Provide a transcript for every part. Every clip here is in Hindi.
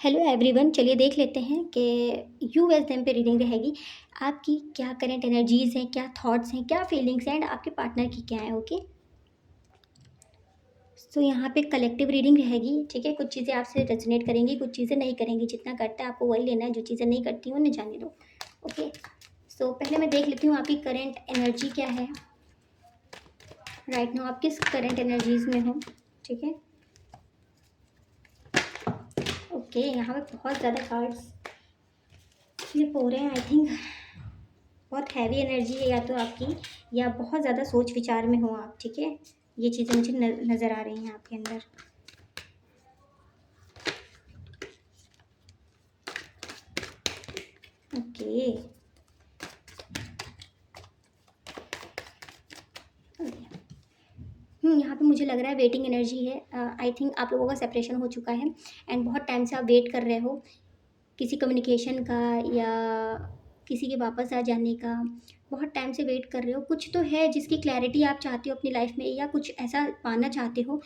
हेलो एवरीवन, चलिए देख लेते हैं कि यूएसएम पे रीडिंग रहेगी। आपकी क्या करंट एनर्जीज़ हैं, क्या थॉट्स हैं, क्या फीलिंग्स हैं एंड आपके पार्टनर की क्या है। ओके, सो यहाँ पे कलेक्टिव रीडिंग रहेगी। ठीक है, कुछ चीज़ें आपसे रेजोनेट करेंगी, कुछ चीज़ें नहीं करेंगी। जितना करता है आपको वही लेना है, जो चीज़ें नहीं करती हैं उन्हें जाने दो। ओके, सो पहले मैं देख लेती हूँ आपकी करंट एनर्जी क्या है राइट नाउ। आप किस करंट एनर्जीज़ में हो। ठीक है, ओके, यहाँ पे बहुत ज़्यादा कार्ड्स फ्लिप हो रहे हैं। आई थिंक बहुत हैवी एनर्जी है या तो आपकी, या बहुत ज़्यादा सोच विचार में हो आप। ठीक है, ये चीज़ें मुझे नज़र आ रही हैं आपके अंदर। ओके, यहाँ पे मुझे लग रहा है वेटिंग एनर्जी है। आई थिंक आप लोगों का सेपरेशन हो चुका है एंड बहुत टाइम से आप वेट कर रहे हो किसी कम्युनिकेशन का, या किसी के वापस आ जाने का। बहुत टाइम से वेट कर रहे हो, कुछ तो है जिसकी क्लैरिटी आप चाहते हो अपनी लाइफ में, या कुछ ऐसा पाना चाहते हो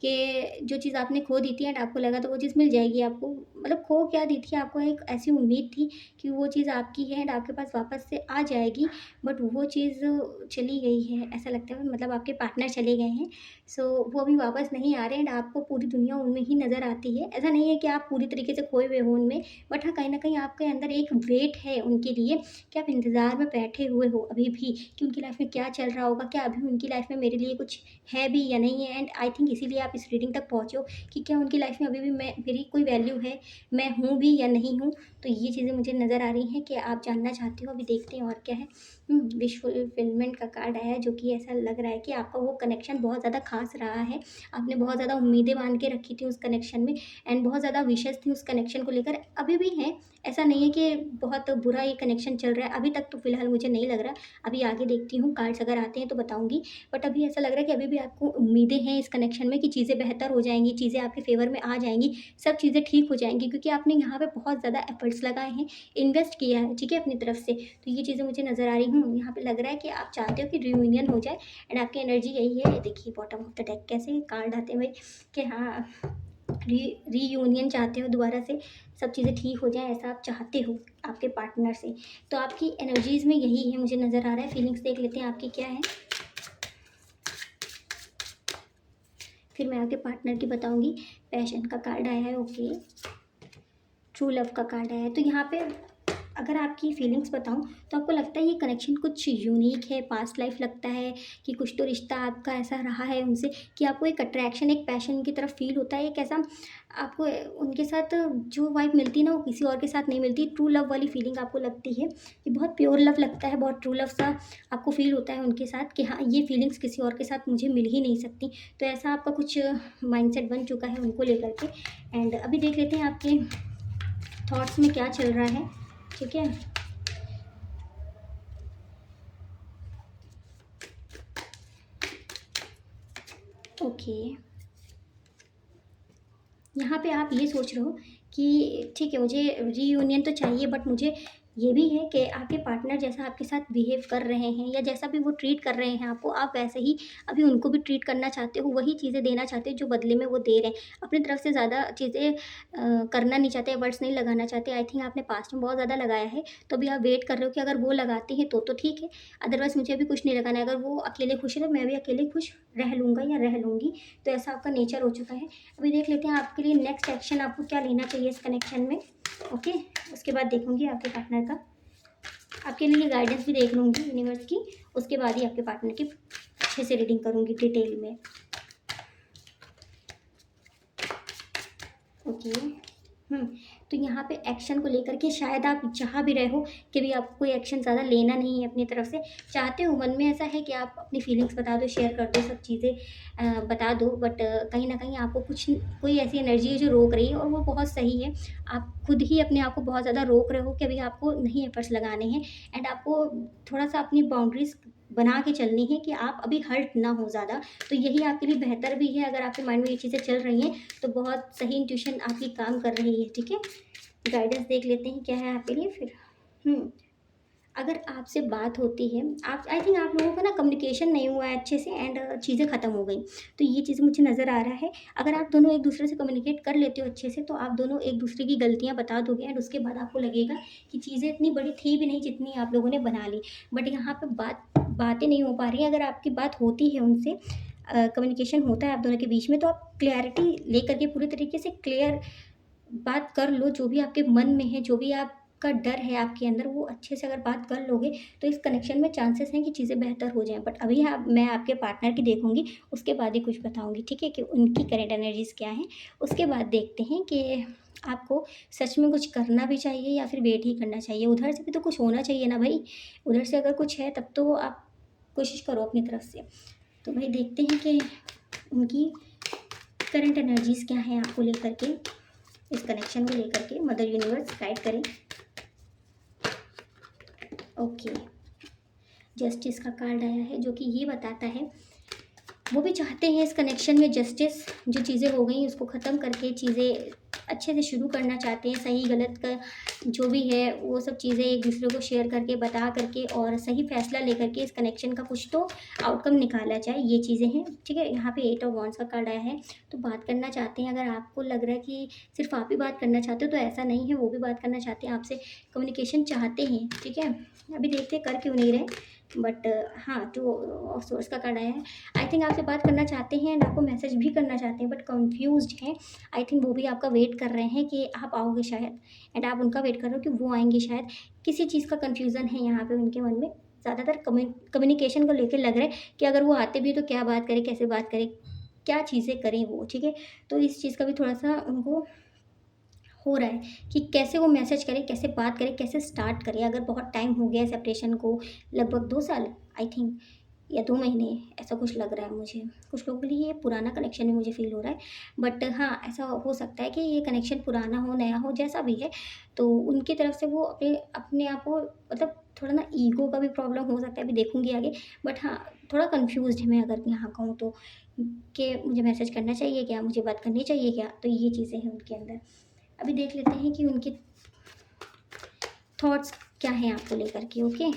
कि जो चीज़ आपने खो दी थी एंड आपको लगा था वो चीज़ मिल जाएगी आपको। मतलब खो क्या दी थी, आपको एक ऐसी उम्मीद थी कि वो चीज़ आपकी है एंड आपके पास वापस से आ जाएगी, बट वो चीज़ चली गई है ऐसा लगता है। मतलब आपके पार्टनर चले गए हैं, सो वो अभी वापस नहीं आ रहे एंड आपको पूरी दुनिया उनमें ही नज़र आती है। ऐसा नहीं है कि आप पूरी तरीके से खोए हुए हो उनमें, बट हाँ, कहीं न कहीं आपके अंदर एक वेट है उनके लिए कि आप इंतज़ार में बैठे हुए हो अभी भी कि उनकी लाइफ़ में क्या चल रहा होगा, क्या अभी उनकी लाइफ़ में मेरे लिए कुछ है भी या नहीं है। एंड आई थिंक इसीलिए आप इस रीडिंग तक पहुँचे हो कि क्या उनकी लाइफ़ में अभी भी मेरी कोई वैल्यू है, मैं हूँ भी या नहीं हूँ। तो ये चीज़ें मुझे नज़र आ रही हैं कि आप जानना चाहते हो। अभी देखते हैं और क्या है। विश फुलफिलमेंट का कार्ड आया है, जो कि ऐसा लग रहा है कि आपका वो कनेक्शन बहुत ज़्यादा ख़ास रहा है। आपने बहुत ज़्यादा उम्मीदें बाँध के रखी थी उस कनेक्शन में एंड बहुत ज़्यादा विशेज़ थी उस कनेक्शन को लेकर, अभी भी हैं। ऐसा नहीं है कि बहुत बुरा ये कनेक्शन चल रहा है, अभी तक तो फ़िलहाल मुझे नहीं लग रहा। अभी आगे देखती हूँ, कार्ड्स अगर आते हैं तो बताऊँगी। बट अभी ऐसा लग रहा है कि अभी भी आपको उम्मीदें हैं इस कनेक्शन में कि चीज़ें बेहतर हो जाएँगी, चीज़ें आपके फ़ेवर में आ जाएँगी, सब चीज़ें ठीक हो जाएँगी, क्योंकि आपने यहाँ पे बहुत ज़्यादा एफ़र्ट्स लगाए हैं, इन्वेस्ट किया है, ठीक है, अपनी तरफ से। तो ये चीज़ें मुझे नज़र आ रही हूँ। यहाँ पे लग रहा है कि आप चाहते हो कि रियूनियन हो जाए एंड आपकी एनर्जी यही है। ये देखिए बॉटम ऑफ द डेक कैसे कार्ड आते हैं भाई, कि हाँ, रीयूनियन चाहते हो दोबारा से, सब चीज़ें ठीक हो जाएँ, ऐसा आप चाहते हो आपके पार्टनर से। तो आपकी एनर्जीज़ में यही है, मुझे नज़र आ रहा है। फीलिंग्स देख लेते हैं आपकी क्या है, फिर मैं आपके पार्टनर की बताऊँगी। पैशन का कार्ड आया है, ओके। ट्रू लव का कार्ड आया है। तो यहाँ पे अगर आपकी फीलिंग्स बताऊँ तो आपको लगता है ये कनेक्शन कुछ यूनिक है, पास्ट लाइफ लगता है कि कुछ तो रिश्ता आपका ऐसा रहा है उनसे कि आपको एक अट्रैक्शन, एक पैशन की तरफ फ़ील होता है। एक ऐसा आपको उनके साथ जो वाइब मिलती है ना, वो किसी और के साथ नहीं मिलती। ट्रू लव वाली फीलिंग आपको लगती है कि बहुत प्योर लव लगता है, बहुत ट्रू लव सा आपको फ़ील होता है उनके साथ कि हाँ, ये फीलिंग्स किसी और के साथ मुझे मिल ही नहीं सकती। तो ऐसा आपका कुछ माइंडसेट बन चुका है उनको लेकर के। एंड अभी देख लेते हैं आपके थॉट्स में क्या चल रहा है। ठीक है, ओके। यहाँ पे आप ये सोच रहे हो कि ठीक है, मुझे रीयूनियन तो चाहिए, बट मुझे ये भी है कि आपके पार्टनर जैसा आपके साथ बिहेव कर रहे हैं या जैसा भी वो ट्रीट कर रहे हैं आपको, आप वैसे ही अभी उनको भी ट्रीट करना चाहते हो, वही चीज़ें देना चाहते हो जो बदले में वो दे रहे हैं। अपनी तरफ से ज़्यादा चीज़ें करना नहीं चाहते, एफर्ट्स नहीं लगाना चाहते। आई थिंक आपने पास्ट में बहुत ज़्यादा लगाया है, तो अभी आप वेट कर रहे हो कि अगर वो लगाते हैं तो ठीक है, अदरवाइज़ मुझे अभी कुछ नहीं लगाना है। अगर वो अकेले खुश है तो मैं भी अकेले खुश रह लूँगा या रह लूँगी। तो ऐसा आपका नेचर हो चुका है। अभी देख लेते हैं आपके लिए नेक्स्ट एक्शन आपको क्या लेना चाहिए इस कनेक्शन में। ओके, उसके बाद देखूंगी आपके पार्टनर का, आपके लिए गाइडेंस भी देख लूँगी यूनिवर्स की। उसके बाद ही आपके पार्टनर की अच्छे से रीडिंग करूँगी डिटेल में। ओके, तो यहाँ पे एक्शन को लेकर के शायद आप चाह भी रहे हो कि भी आपको कोई एक्शन ज़्यादा लेना नहीं है अपनी तरफ से। चाहते हो, मन में ऐसा है कि आप अपनी फीलिंग्स बता दो, शेयर कर दो, सब चीज़ें बता दो, बट कहीं न कहीं आपको कुछ कोई ऐसी एनर्जी है जो रोक रही है, और वो बहुत सही है। आप खुद ही अपने आप को बहुत ज़्यादा रोक रहे हो कि अभी आपको नहीं एफर्ट्स लगाने हैं एंड आपको थोड़ा-सा अपनी बाउंड्रीज़ बना के चलनी है कि आप अभी हर्ट ना हो ज़्यादा। तो यही आपके लिए बेहतर भी है। अगर आपके माइंड में ये चीज़ें चल रही हैं तो बहुत सही इंट्यूशन आपकी काम कर रही है। ठीक है, गाइडेंस देख लेते हैं क्या है आपके लिए फिर। हुँ, अगर आपसे बात होती है, आप आई थिंक आप लोगों का ना कम्युनिकेशन नहीं हुआ है अच्छे से एंड चीज़ें ख़त्म हो गई। तो ये चीज़ मुझे नज़र आ रहा है। अगर आप दोनों एक-दूसरे से कम्युनिकेट कर लेते हो अच्छे से, तो आप दोनों एक-दूसरे की गलतियाँ बता दोगे एंड उसके बाद आपको लगेगा कि चीज़ें इतनी बड़ी थी भी नहीं जितनी आप लोगों ने बना ली। बट यहाँ पे बातें नहीं हो पा रही हैं। अगर आपकी बात होती है उनसे, कम्युनिकेशन होता है आप दोनों के बीच में, तो आप क्लैरिटी लेकर के पूरी तरीके से क्लियर बात कर लो, जो भी आपके मन में है, जो भी आपका डर है आपके अंदर, वो अच्छे से अगर बात कर लोगे, तो इस कनेक्शन में चांसेस हैं कि चीज़ें बेहतर हो जाएँ। बट अभी मैं आपके पार्टनर की देखूँगी, उसके बाद ही कुछ बताऊँगी, ठीक है? कि उनकी करंट एनर्जीज़ क्या हैं, उसके बाद देखते हैं कि आपको सच में कुछ करना भी चाहिए या फिर वेट ही करना चाहिए। उधर से भी तो कुछ होना चाहिए ना भई, उधर से अगर कुछ है तब तो आप कोशिश करो अपनी तरफ से। तो भाई देखते हैं कि उनकी करंट एनर्जीज़ क्या हैं आपको लेकर के, इस कनेक्शन को लेकर के मदर यूनिवर्स गाइड करें। ओके, जस्टिस का कार्ड आया है जो कि ये बताता है वो भी चाहते हैं इस कनेक्शन में जस्टिस, जो चीज़ें हो गई उसको ख़त्म करके चीज़ें अच्छे से शुरू करना चाहते हैं। सही गलत का जो भी है वो सब चीज़ें एक दूसरे को शेयर करके बता करके और सही फैसला लेकर के इस कनेक्शन का कुछ तो आउटकम निकाला जाए, ये चीज़ें हैं। ठीक है, यहाँ पे 8 ऑफ वांड्स का कार्ड आया है। तो बात करना चाहते हैं, अगर आपको लग रहा है कि सिर्फ आप ही बात करना चाहते हो, तो ऐसा नहीं है, वो भी बात करना चाहते हैं आपसे, कम्युनिकेशन चाहते हैं। ठीक है, अभी देखते हैं कर क्यों नहीं रहे। बट हाँ, जो ऑफ सोर्स का कार्ड आया है, आई थिंक आपसे बात करना चाहते हैं एंड आपको मैसेज भी करना चाहते हैं, बट कंफ्यूज्ड हैं। आई थिंक वो भी आपका वेट कर रहे हैं कि आप आओगे शायद, एंड आप उनका वेट कर रहे हो कि वो आएँगे शायद। किसी चीज़ का कन्फ्यूज़न है यहाँ पे उनके मन में। ज़्यादातर कम्युनिकेशन को लेके लग रहा है कि अगर वो आते भी तो क्या बात करें, कैसे बात करें, क्या चीज़ें करें वो, ठीक है? तो इस चीज़ का भी थोड़ा-सा उनको हो रहा है कि कैसे वो मैसेज करें, कैसे बात करें, कैसे स्टार्ट करें। अगर बहुत टाइम हो गया है सेपरेशन को, लगभग 2 साल आई थिंक या 2 महीने, ऐसा कुछ लग रहा है मुझे। कुछ लोगों के लिए ये पुराना कनेक्शन भी मुझे फ़ील हो रहा है। बट हाँ, ऐसा हो सकता है कि ये कनेक्शन पुराना हो, नया हो, जैसा भी है। तो उनकी तरफ से वो अपने अपने आप को मतलब थोड़ा ना ईगो का भी प्रॉब्लम हो सकता है, अभी देखूँगी आगे। बट हाँ, थोड़ा कन्फ्यूज़्ड है मैं अगर यहाँ कहूँ तो, कि मुझे मैसेज करना चाहिए क्या? मुझे बात करनी चाहिए क्या? तो ये चीज़ें हैं उनके अंदर। अभी देख लेते हैं कि उनके थॉट्स क्या हैं आपको लेकर के। ओके,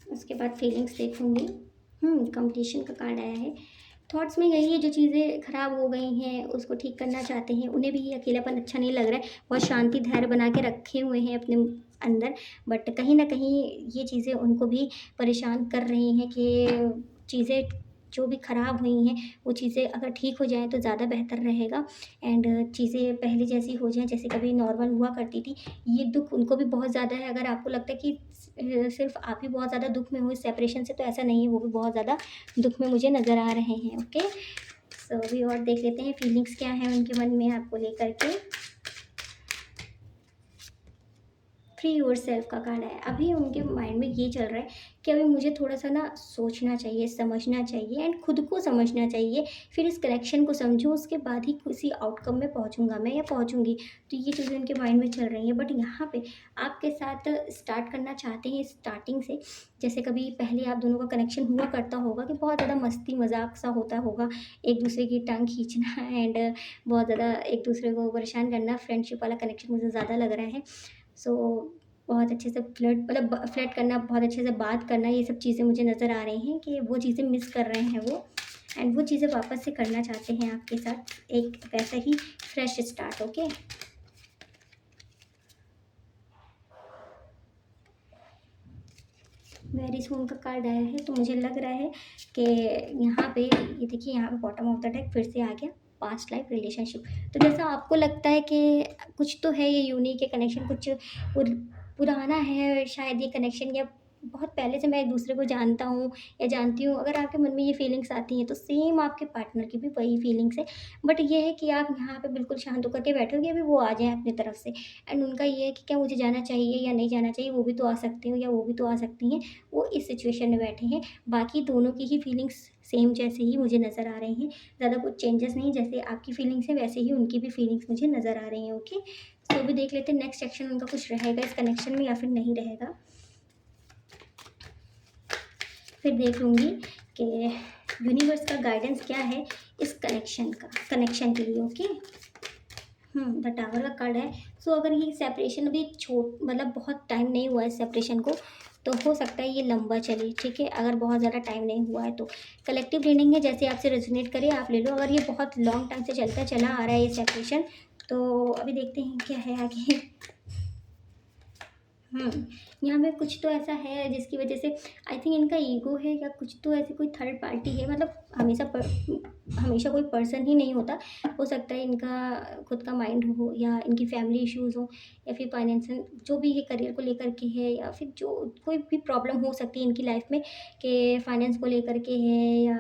उसके बाद फीलिंग्स देखूंगी। कंप्लीशन का कार्ड आया है। थॉट्स में यही है, जो चीज़ें खराब हो गई हैं उसको ठीक करना चाहते हैं। उन्हें भी ये अकेलापन अच्छा नहीं लग रहा है, बहुत शांति धैर्य बना के रखे हुए हैं अपने अंदर। बट कहीं ना कहीं ये चीज़ें उनको भी परेशान कर रही हैं कि चीज़ें जो भी खराब हुई हैं वो चीज़ें अगर ठीक हो जाएँ तो ज़्यादा बेहतर रहेगा एंड चीज़ें पहले जैसी हो जाएँ, जैसे कभी नॉर्मल हुआ करती थी। ये दुःख उनको भी बहुत ज़्यादा है। अगर आपको लगता है कि सिर्फ़ आप ही बहुत ज़्यादा दुःख में हो इस सेपरेशन से, तो ऐसा नहीं है, वो भी बहुत ज़्यादा दुःख में मुझे नज़र आ रहे हैं। ओके, सो अभी और देख लेते हैं फीलिंग्स क्या हैं उनके मन में आपको लेकर के। फ्री योरसेल्फ का कार्ड है। अभी उनके माइंड में ये चल रहा है कि अभी मुझे थोड़ा-सा ना सोचना चाहिए, समझना चाहिए एंड खुद को समझना चाहिए। फिर इस कनेक्शन को समझूँ, उसके बाद ही किसी आउटकम में पहुँचूँगा मैं या पहुँचूँगी। तो ये चीज़ें उनके माइंड में चल रही हैं। बट यहाँ पे आपके साथ स्टार्ट करना चाहते हैं स्टार्टिंग से। जैसे कभी पहले आप दोनों का कनेक्शन हुआ करता होगा कि बहुत ज़्यादा मस्ती-मज़ाक सा होता होगा, एक-दूसरे की टाँग खींचना एंड बहुत ज़्यादा एक-दूसरे को परेशान करना, फ्रेंडशिप वाला कनेक्शन मुझे ज़्यादा लग रहा है। सो बहुत अच्छे से फ्लर्ट करना, बहुत अच्छे से बात करना, ये सब चीज़ें मुझे नज़र आ रही हैं कि वो चीज़ें मिस कर रहे हैं वो एंड वो चीज़ें वापस से करना चाहते हैं आपके साथ, एक वैसा ही fresh start. Okay, very soon का कार्ड आया है। तो मुझे लग रहा है कि यहाँ पे ये देखिए, यहाँ पे बॉटम ऑफ द डेक फिर से आ गया, पास्ट लाइफ रिलेशनशिप। तो जैसा आपको लगता है कि कुछ तो है ये यूनिक है कनेक्शन, कुछ पुराना है शायद ये कनेक्शन, या बहुत पहले से मैं एक दूसरे को जानता हूँ या जानती हूँ। अगर आपके मन में ये फीलिंग्स आती हैं तो सेम आपके पार्टनर की भी वही फीलिंग्स है। बट ये है कि आप यहाँ पे बिल्कुल शांत होकर के बैठे हो कि अभी वो आ जाए अपनी तरफ से, एंड उनका ये है कि क्या मुझे जाना चाहिए या नहीं जाना चाहिए, वो भी तो आ सकते हो या वो भी तो आ सकती हैं। वो इस सिचुएशन में बैठे हैं। बाकी दोनों की ही फीलिंग्स सेम जैसे ही मुझे नज़र आ रही हैं। ज़्यादा कुछ चेंजेस नहीं, जैसे आपकी फीलिंग्स हैं वैसे ही उनकी भी फीलिंग्स मुझे नज़र आ रही हैं। ओके, तो अभी देख लेते हैं नेक्स्ट एक्शन उनका कुछ रहेगा इस कनेक्शन में या फिर नहीं रहेगा। फिर देख लूँगी कि यूनिवर्स का गाइडेंस क्या है इस कनेक्शन के लिए। ओके। द टावर का कार्ड है। सो अगर ये सेपरेशन अभी मतलब बहुत टाइम नहीं हुआ है सेपरेशन को, तो हो सकता है ये लंबा चले, ठीक है। अगर बहुत ज़्यादा टाइम नहीं हुआ है तो कलेक्टिव रीडिंग है, जैसे आपसे रेजोनेट करे आप ले लो। अगर ये बहुत लॉन्ग टाइम से चलता चला आ रहा है ये सेपरेशन, तो अभी देखते हैं क्या है आगे। यहाँ पे कुछ तो ऐसा है जिसकी वजह से आई थिंक इनका ईगो है, या कुछ तो ऐसी कोई थर्ड पार्टी है। मतलब हमेशा कोई पर्सन ही नहीं होता। हो सकता है इनका खुद का माइंड हो, या इनकी फैमिली इश्यूज़ हो, या फिर फाइनेंशियल जो भी है करियर को लेकर के है, या फिर जो कोई भी प्रॉब्लम हो सकती है इनकी लाइफ में कि फाइनेंस को लेकर के है, या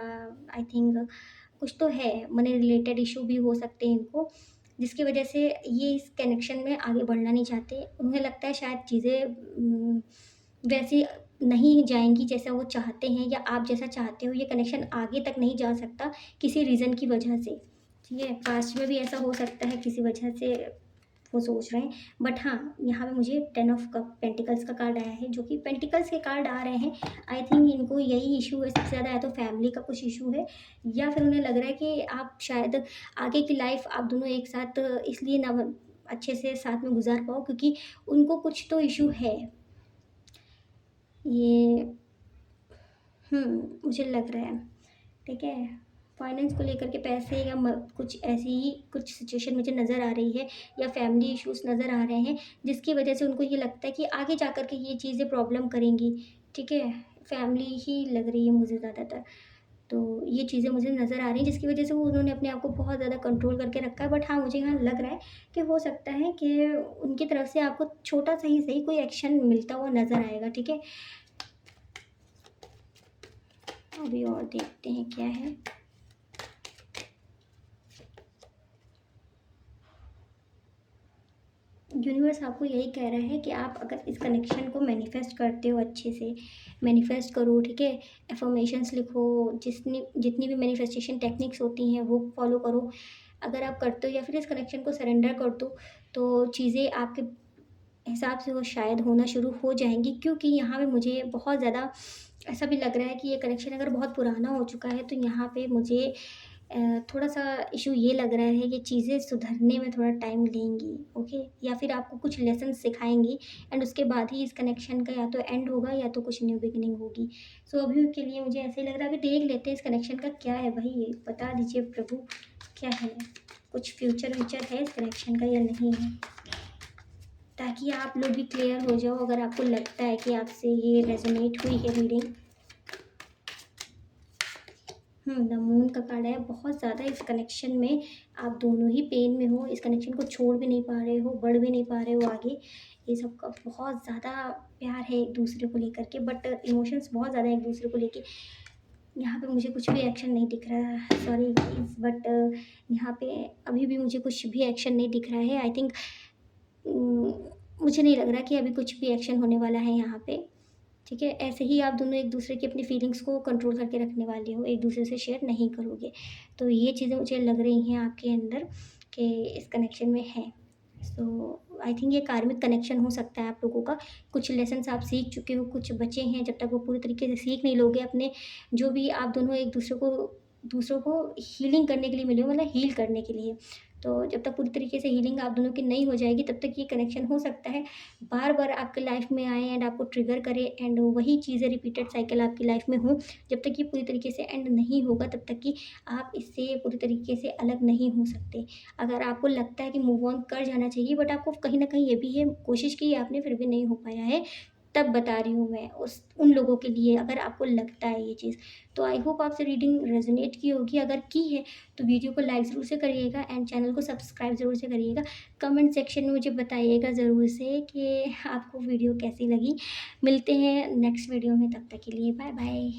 आई थिंक कुछ तो है, मनी रिलेटेड इशू भी हो सकते हैं इनको, जिसकी वजह से ये इस कनेक्शन में आगे बढ़ना नहीं चाहते। उन्हें लगता है शायद चीज़ें वैसी नहीं जाएँगी जैसा वो चाहते हैं, या आप जैसा चाहते हो। ये कनेक्शन आगे तक नहीं जा सकता किसी रीज़न की वजह से, ठीक है। पास्ट में भी ऐसा हो सकता है किसी वजह से वो सोच रहे हैं। बट हाँ, यहाँ पे मुझे 10 ऑफ कप पेंटिकल्स का कार्ड आया है, जो कि पेंटिकल्स के कार्ड आ रहे हैं। आई थिंक इनको यही इशू है सबसे ज़्यादा, या तो फैमिली का कुछ इशू है, या फिर उन्हें लग रहा है कि आप शायद आगे की लाइफ आप दोनों एक साथ इसलिए ना अच्छे से साथ में गुजार पाओ, क्योंकि उनको कुछ तो इशू है। ये मुझे लग रहा है, ठीक है। फाइनेंस को लेकर के पैसे, या कुछ ऐसी ही कुछ सिचुएशन मुझे नज़र आ रही है, या फैमिली इश्यूज़ नज़र आ रहे हैं, जिसकी वजह से उनको ये लगता है कि आगे जा कर के ये चीज़ें प्रॉब्लम करेंगी, ठीक है। फैमिली ही लग रही है मुझे ज़्यादातर। तो ये चीज़ें मुझे नज़र आ रही हैं, जिसकी वजह से वो उन्होंने अपने आप को बहुत ज़्यादा कंट्रोल करके रखा है। बट हाँ, मुझे यहाँ लग रहा है कि हो सकता है कि उनकी तरफ से आपको छोटा-सा ही सही कोई एक्शन मिलता हुआ नज़र आएगा, ठीक है। अभी और देखते हैं क्या है। यूनिवर्स आपको यही कह रहा है कि आप अगर इस कनेक्शन को मैनिफेस्ट करते हो, अच्छे से मैनिफेस्ट करो, ठीक है। एफर्मेशंस लिखो, जितनी जितनी भी मैनिफेस्टेशन टेक्निक्स होती हैं वो फॉलो करो। अगर आप करते हो, या फिर इस कनेक्शन को सरेंडर कर दो, तो चीज़ें आपके हिसाब से वो शायद होना शुरू हो जाएँगी। क्योंकि यहाँ पे मुझे बहुत ज़्यादा ऐसा भी लग रहा है कि ये कनेक्शन अगर बहुत पुराना हो चुका है, तो यहाँ पे मुझे थोड़ा-सा इश्यू ये लग रहा है कि चीज़ें सुधरने में थोड़ा टाइम लेंगी, ओके? या फिर आपको कुछ लेसन सिखाएँगी, एंड उसके बाद ही इस कनेक्शन का या तो एंड होगा, या तो कुछ न्यू बिगिनिंग होगी। सो अभी के लिए मुझे ऐसे ही लग रहा है। अभी देख लेते हैं इस कनेक्शन का क्या है भई, बता दीजिए प्रभु, क्या है? कुछ फ्यूचर-व्यूचर है इस कनेक्शन का या नहीं है? ताकि आप लोग भी क्लियर हो जाओ, अगर आपको लगता है कि आपसे ये रेज़ोनेट हुई है रीडिंग। द मून का कार्ड है। बहुत ज़्यादा इस कनेक्शन में आप दोनों ही पेन में हो, इस कनेक्शन को छोड़ भी नहीं पा रहे हो, बढ़ भी नहीं पा रहे हो आगे। ये सबका बहुत ज़्यादा प्यार है एक दूसरे को लेकर के, बट इमोशंस बहुत ज़्यादा एक दूसरे को लेके। यहाँ पे मुझे कुछ भी एक्शन नहीं दिख रहा है, सॉरी गाइस, बट यहाँ पे अभी भी मुझे कुछ भी एक्शन नहीं दिख रहा है। आई थिंक मुझे नहीं लग रहा कि अभी कुछ भी एक्शन होने वाला है यहाँ पे, ठीक है। ऐसे ही आप दोनों एक दूसरे की अपनी फीलिंग्स को कंट्रोल करके रखने वाले हो, एक दूसरे से शेयर नहीं करोगे। तो ये चीज़ें मुझे लग रही हैं आपके अंदर कि इस कनेक्शन में है। सो आई थिंक ये कार्मिक कनेक्शन हो सकता है आप लोगों का। कुछ लेसन्स आप सीख चुके हो, कुछ बचे हैं, जब तक वो पूरी तरीके से सीख नहीं लोगे अपने, जो भी आप दोनों एक दूसरों को हीलिंग करने के लिए मिले हो, मतलब हील करने के लिए। तो जब तक पूरी तरीके से हीलिंग आप दोनों की नहीं हो जाएगी, तब तक ये कनेक्शन हो सकता है बार-बार आपकी लाइफ में आए, एंड आपको ट्रिगर करे, एंड वही चीज़ें रिपीटेड साइकिल आपकी लाइफ में हो। जब तक ये पूरी तरीके से एंड नहीं होगा, तब तक कि आप इससे पूरी तरीके से अलग नहीं हो सकते। अगर आपको लगता है कि मूव ऑन कर जाना चाहिए, बट आपको कहीं न कहीं ये भी है, कोशिश की है आपने फिर भी नहीं हो पाया है, तब बता रही हूँ मैं उस उन लोगों के लिए, अगर आपको लगता है ये चीज़। तो आई होप आपसे रीडिंग रेज़ोनेट की होगी। अगर की है तो वीडियो को लाइक ज़रूर से करिएगा, एंड चैनल को सब्सक्राइब ज़रूर से करिएगा। कमेंट सेक्शन में मुझे बताइएगा ज़रूर से कि आपको वीडियो कैसी लगी। मिलते हैं नेक्स्ट वीडियो में, तब तक के लिए बाय बाय।